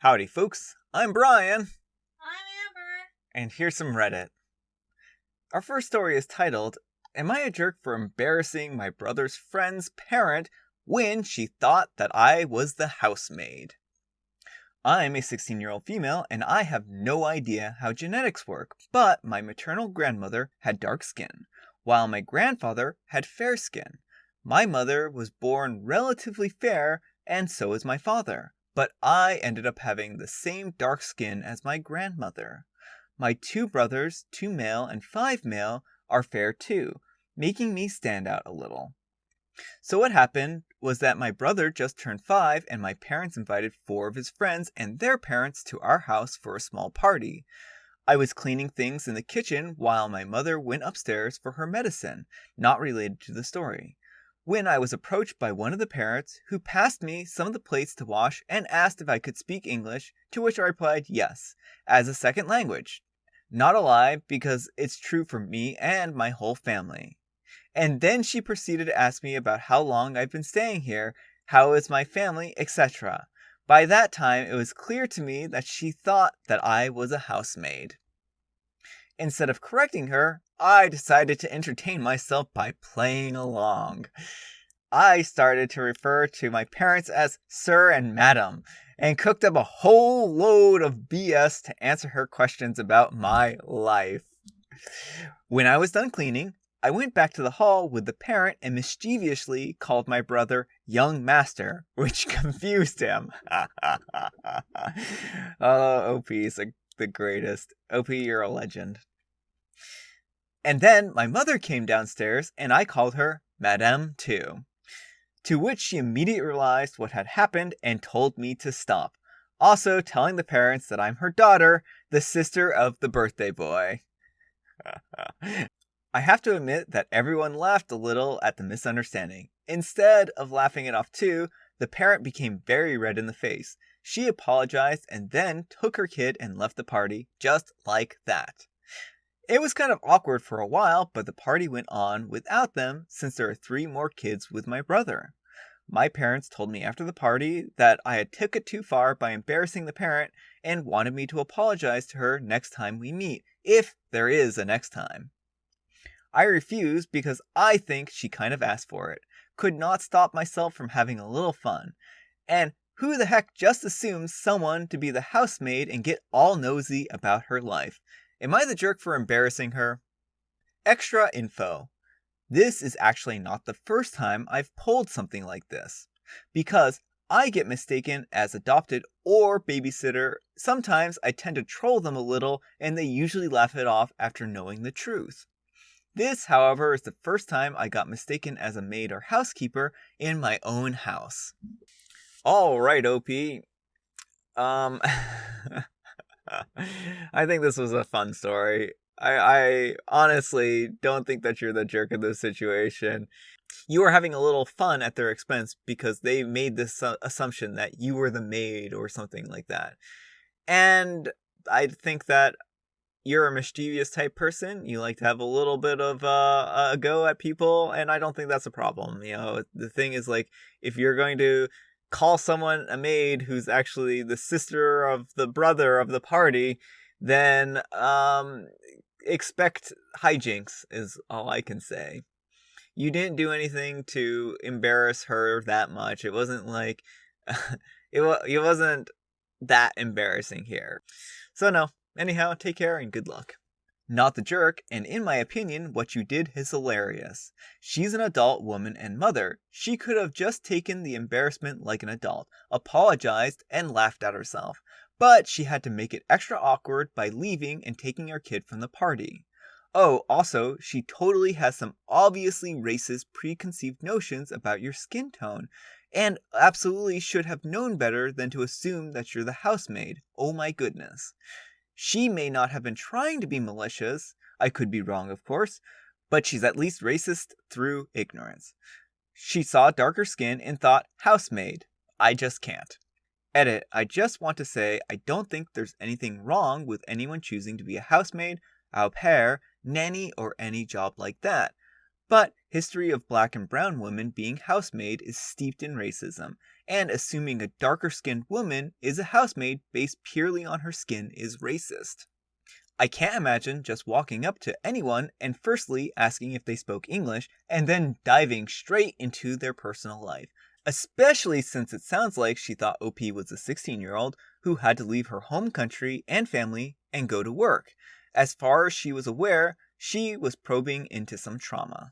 Howdy, folks. I'm Brian, I'm Amber. and here's some Reddit. Our first story is titled, Am I a Jerk for Embarrassing My Brother's Friend's Parent When She Thought That I Was the Housemaid? I'm a 16-year-old female, and I have no idea how genetics work, but my maternal grandmother had dark skin, while my grandfather had fair skin. My mother was born relatively fair, and so is my father, but I ended up having the same dark skin as my grandmother. My two brothers, 2 male and 5 male, are fair too, making me stand out a little. So what happened was that my brother just turned 5 and my parents invited 4 of his friends and their parents to our house for a small party. I was cleaning things in the kitchen while my mother went upstairs for her medicine, not related to the story, when I was approached by one of the parents who passed me some of the plates to wash and asked if I could speak English, to which I replied yes, as a second language. Not a lie, because it's true for me and my whole family. And then she proceeded to ask me about how long I've been staying here, how is my family, etc. By that time, it was clear to me that she thought that I was a housemaid. Instead of correcting her, I decided to entertain myself by playing along. I started to refer to my parents as Sir and Madam, and cooked up a whole load of BS to answer her questions about my life. When I was done cleaning, I went back to the hall with the parent and mischievously called my brother Young Master, which confused him. Oh, OP is the greatest. OP, you're a legend. And then my mother came downstairs and I called her Madame too. To which she immediately realized what had happened and told me to stop. Also telling the parents that I'm her daughter, the sister of the birthday boy. I have to admit that everyone laughed a little at the misunderstanding. Instead of laughing it off too, the parent became very red in the face. She apologized and then took her kid and left the party, just like that. It was kind of awkward for a while, but the party went on without them since there are 3 more kids with my brother. My parents told me after the party that I had took it too far by embarrassing the parent and wanted me to apologize to her next time we meet, if there is a next time. I refused because I think she kind of asked for it. Could not stop myself from having a little fun. And who the heck just assumes someone to be the housemaid and get all nosy about her life? Am I the jerk for embarrassing her? Extra info. This is actually not the first time I've pulled something like this, because I get mistaken as adopted or babysitter. Sometimes I tend to troll them a little and they usually laugh it off after knowing the truth. This, however, is the first time I got mistaken as a maid or housekeeper in my own house. Alright, OP. I think this was a fun story. I honestly don't think that you're the jerk in this situation. You were having a little fun at their expense because they made this assumption that you were the maid or something like that. And I think that you're a mischievous type person. You like to have a little bit of a go at people, and I don't think that's a problem. You know, the thing is, like, if you're going to call someone a maid who's actually the sister of the brother of the party, then expect hijinks is all I can say. You didn't do anything to embarrass her that much. It wasn't like it wasn't that embarrassing here. So no. Anyhow, take care and good luck. Not the jerk, and in my opinion, what you did is hilarious. She's an adult woman and mother. She could have just taken the embarrassment like an adult, apologized, and laughed at herself. But she had to make it extra awkward by leaving and taking her kid from the party. Oh, also, she totally has some obviously racist preconceived notions about your skin tone, and absolutely should have known better than to assume that you're the housemaid. Oh my goodness. She may not have been trying to be malicious, I could be wrong of course, but she's at least racist through ignorance. She saw darker skin and thought, housemaid. I just can't. Edit, I just want to say I don't think there's anything wrong with anyone choosing to be a housemaid, au pair, nanny, or any job like that. But history of black and brown women being housemaid is steeped in racism, and assuming a darker-skinned woman is a housemaid based purely on her skin is racist. I can't imagine just walking up to anyone and firstly asking if they spoke English and then diving straight into their personal life, especially since it sounds like she thought OP was a 16-year-old who had to leave her home country and family and go to work. As far as she was aware, she was probing into some trauma.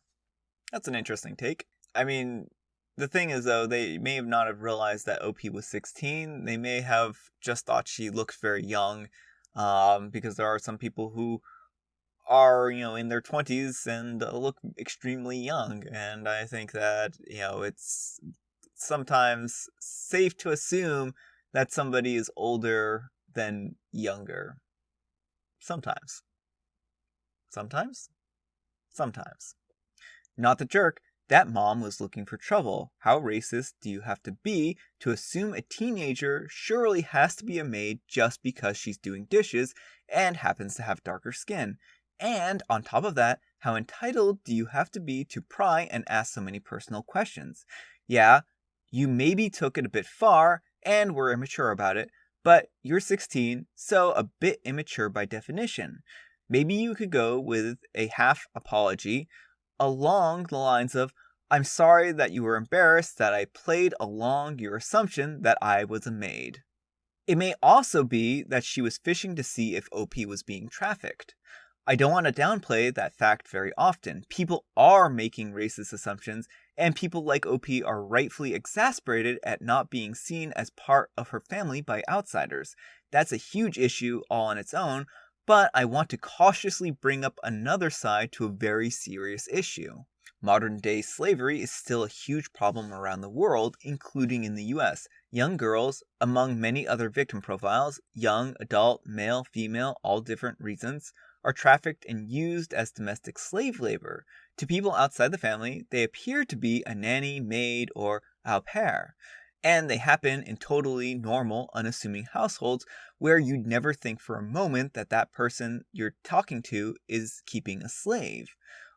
That's an interesting take. I mean, the thing is, though, they may have not have realized that OP was 16. They may have just thought she looked very young, because there are some people who are, in their 20s and look extremely young. And I think that, it's sometimes safe to assume that somebody is older than younger. Sometimes. Sometimes? Sometimes. Not the jerk. That mom was looking for trouble. How racist do you have to be to assume a teenager surely has to be a maid just because she's doing dishes and happens to have darker skin? And on top of that, how entitled do you have to be to pry and ask so many personal questions? Yeah, you maybe took it a bit far and were immature about it, but you're 16, so a bit immature by definition. Maybe you could go with a half apology along the lines of, I'm sorry that you were embarrassed that I played along your assumption that I was a maid. It may also be that she was fishing to see if OP was being trafficked. I don't want to downplay that fact very often. People are making racist assumptions, and people like OP are rightfully exasperated at not being seen as part of her family by outsiders. That's a huge issue all on its own, but I want to cautiously bring up another side to a very serious issue. Modern-day slavery is still a huge problem around the world, including in the US. Young girls, among many other victim profiles, young, adult, male, female, all different reasons, are trafficked and used as domestic slave labor. To people outside the family, they appear to be a nanny, maid, or au pair. And they happen in totally normal, unassuming households where you'd never think for a moment that that person you're talking to is keeping a slave.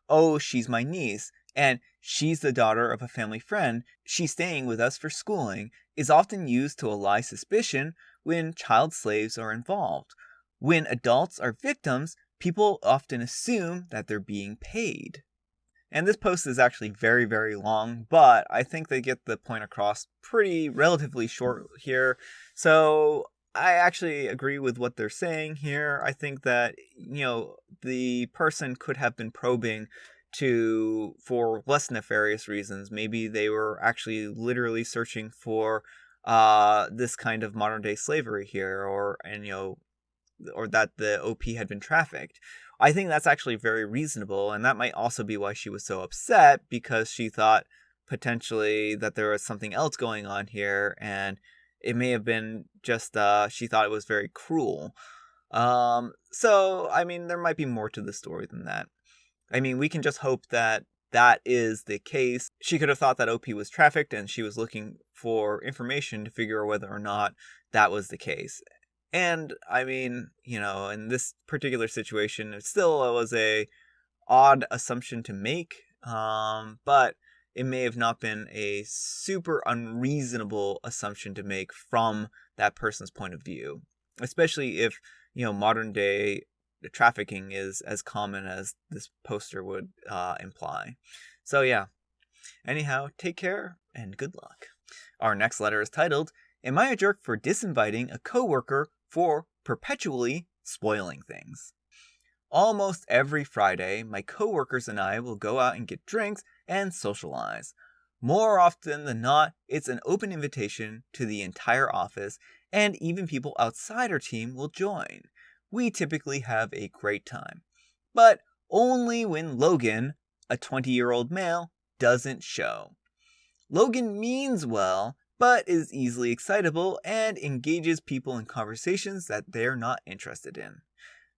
Oh, she's my niece, and she's the daughter of a family friend, she's staying with us for schooling, is often used to allay suspicion when child slaves are involved. When adults are victims, people often assume that they're being paid. And this post is actually very, very long, but I think they get the point across pretty relatively short here. So I actually agree with what they're saying here. I think that, the person could have been probing for less nefarious reasons. Maybe they were actually literally searching for this kind of modern day slavery here, or that the OP had been trafficked. I think that's actually very reasonable, and that might also be why she was so upset, because she thought potentially that there was something else going on here, and it may have been just she thought it was very cruel. So, there might be more to the story than that. We can just hope that that is the case. She could have thought that OP was trafficked, and she was looking for information to figure out whether or not that was the case. And, in this particular situation, it still was a odd assumption to make, but it may have not been a super unreasonable assumption to make from that person's point of view. Especially if, modern day trafficking is as common as this poster would imply. So yeah. Anyhow, take care and good luck. Our next letter is titled, Am I a Jerk for Disinviting a Coworker for Perpetually Spoiling Things? Almost every Friday, my coworkers and I will go out and get drinks and socialize. More often than not, it's an open invitation to the entire office, and even people outside our team will join. We typically have a great time. But only when Logan, a 20-year-old male, doesn't show. Logan means well, but is easily excitable and engages people in conversations that they're not interested in.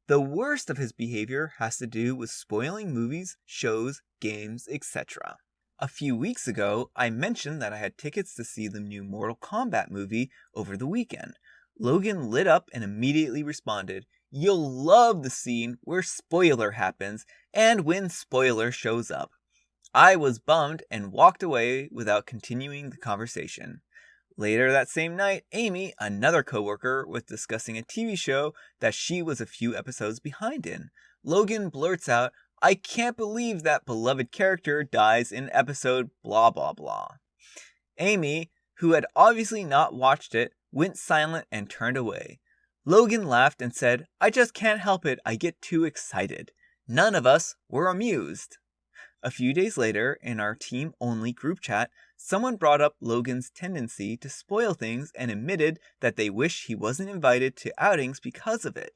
The worst of his behavior has to do with spoiling movies, shows, games, etc. A few weeks ago, I mentioned that I had tickets to see the new Mortal Kombat movie over the weekend. Logan lit up and immediately responded, "You'll love the scene where spoiler happens and when spoiler shows up." I was bummed and walked away without continuing the conversation. Later that same night, Amy, another coworker, was discussing a TV show that she was a few episodes behind in. Logan blurts out, "I can't believe that beloved character dies in episode blah blah blah." Amy, who had obviously not watched it, went silent and turned away. Logan laughed and said, "I just can't help it, I get too excited." None of us were amused. A few days later, in our team-only group chat, someone brought up Logan's tendency to spoil things and admitted that they wish he wasn't invited to outings because of it.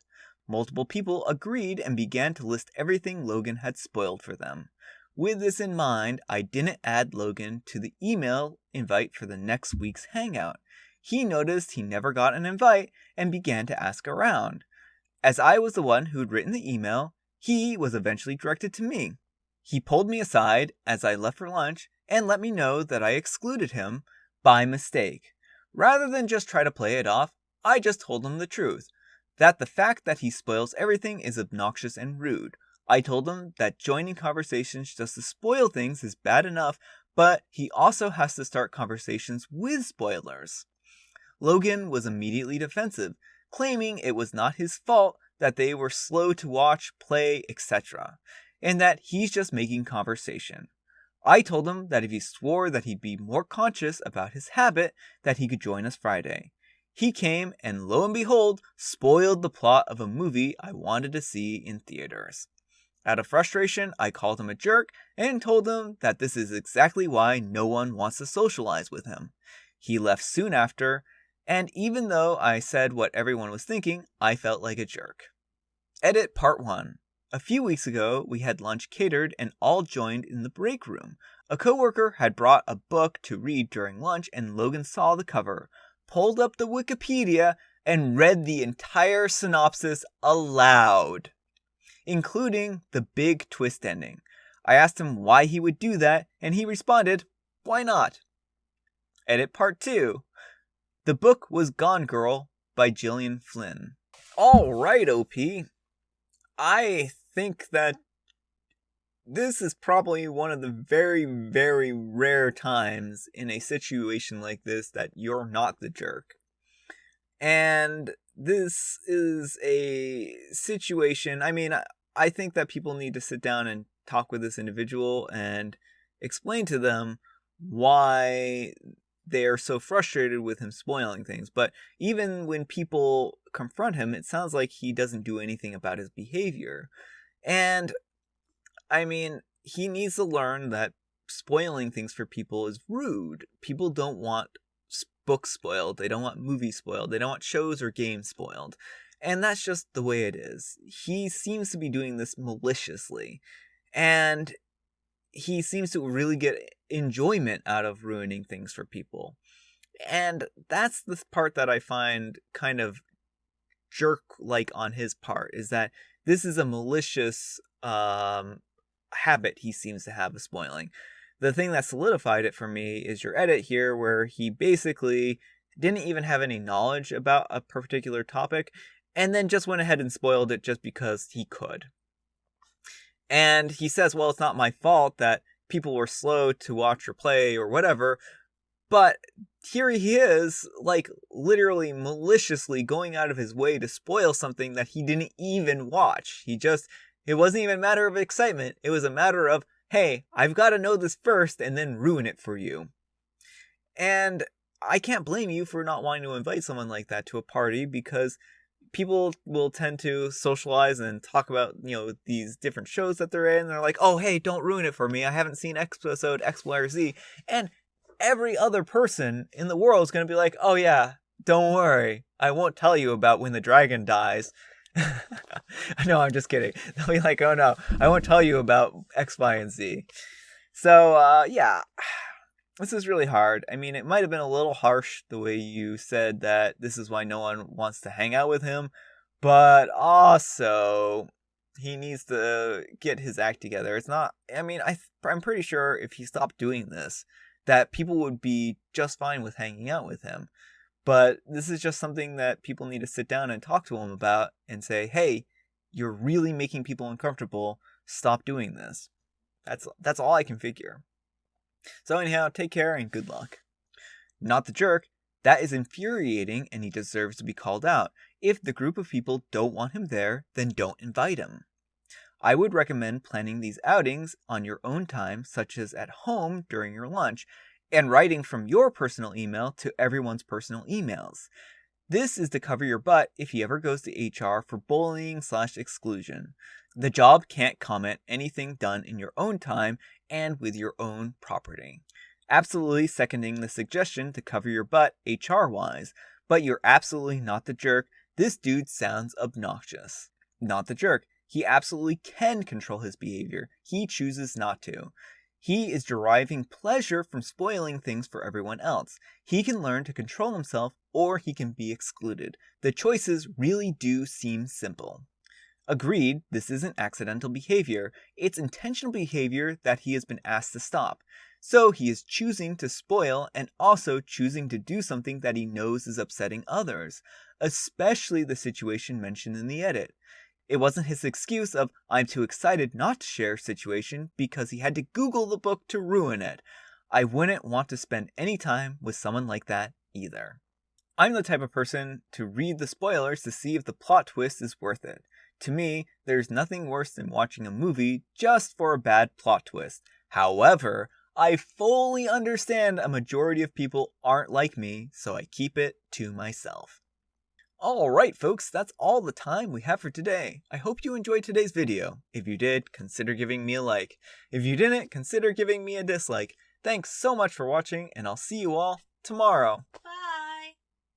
Multiple people agreed and began to list everything Logan had spoiled for them. With this in mind, I didn't add Logan to the email invite for the next week's hangout. He noticed he never got an invite and began to ask around. As I was the one who'd written the email, he was eventually directed to me. He pulled me aside as I left for lunch and let me know that I excluded him by mistake. Rather than just try to play it off, I just told him the truth, that the fact that he spoils everything is obnoxious and rude. I told him that joining conversations just to spoil things is bad enough, but he also has to start conversations with spoilers. Logan was immediately defensive, claiming it was not his fault that they were slow to watch, play, etc., and that he's just making conversation. I told him that if he swore that he'd be more conscious about his habit, that he could join us Friday. He came and lo and behold, spoiled the plot of a movie I wanted to see in theaters. Out of frustration, I called him a jerk and told him that this is exactly why no one wants to socialize with him. He left soon after, and even though I said what everyone was thinking, I felt like a jerk. Edit Part 1. A few weeks ago, we had lunch catered and all joined in the break room. A coworker had brought a book to read during lunch and Logan saw the cover, pulled up the Wikipedia, and read the entire synopsis aloud, including the big twist ending. I asked him why he would do that, and he responded, "Why not?" Edit Part 2. The book was Gone Girl by Gillian Flynn. Alright, OP. I think that this is probably one of the very, very rare times in a situation like this that you're not the jerk. And this is a situation, I think that people need to sit down and talk with this individual and explain to them why they are so frustrated with him spoiling things. But even when people confront him, it sounds like he doesn't do anything about his behavior. And he needs to learn that spoiling things for people is rude. People don't want books spoiled. They don't want movies spoiled. They don't want shows or games spoiled. And that's just the way it is. He seems to be doing this maliciously. And he seems to really get enjoyment out of ruining things for people. And that's the part that I find kind of jerk-like on his part, is that this is a malicious habit he seems to have of spoiling. The thing that solidified it for me is your edit here, where he basically didn't even have any knowledge about a particular topic, and then just went ahead and spoiled it just because he could. And he says, well, it's not my fault that people were slow to watch or play or whatever, but here he is, like, literally maliciously going out of his way to spoil something that he didn't even watch. It wasn't even a matter of excitement. It was a matter of, hey, I've got to know this first and then ruin it for you. And I can't blame you for not wanting to invite someone like that to a party, because people will tend to socialize and talk about, these different shows that they're in. They're like, oh, hey, don't ruin it for me. I haven't seen episode X, Y, or Z. And every other person in the world is going to be like, oh yeah, don't worry. I won't tell you about when the dragon dies. No, I'm just kidding. They'll be like, oh no, I won't tell you about X, Y, and Z. So, yeah, this is really hard. It might have been a little harsh the way you said that this is why no one wants to hang out with him, but also he needs to get his act together. It's not, I'm pretty sure if he stopped doing this, that people would be just fine with hanging out with him. But this is just something that people need to sit down and talk to him about and say, hey, you're really making people uncomfortable. Stop doing this. That's all I can figure. So anyhow, take care and good luck. Not the jerk. That is infuriating and he deserves to be called out. If the group of people don't want him there, then don't invite him. I would recommend planning these outings on your own time, such as at home during your lunch, and writing from your personal email to everyone's personal emails. This is to cover your butt if he ever goes to HR for bullying/exclusion. The job can't comment anything done in your own time and with your own property. Absolutely seconding the suggestion to cover your butt HR-wise, but you're absolutely not the jerk. This dude sounds obnoxious. Not the jerk. He absolutely can control his behavior. He chooses not to. He is deriving pleasure from spoiling things for everyone else. He can learn to control himself, or he can be excluded. The choices really do seem simple. Agreed, this isn't accidental behavior. It's intentional behavior that he has been asked to stop. So he is choosing to spoil and also choosing to do something that he knows is upsetting others, especially the situation mentioned in the edit. It wasn't his excuse of, I'm too excited not to share situation because he had to Google the book to ruin it. I wouldn't want to spend any time with someone like that either. I'm the type of person to read the spoilers to see if the plot twist is worth it. To me, there's nothing worse than watching a movie just for a bad plot twist. However, I fully understand a majority of people aren't like me, so I keep it to myself. Alright folks, that's all the time we have for today. I hope you enjoyed today's video. If you did, consider giving me a like. If you didn't, consider giving me a dislike. Thanks so much for watching, and I'll see you all tomorrow. Bye.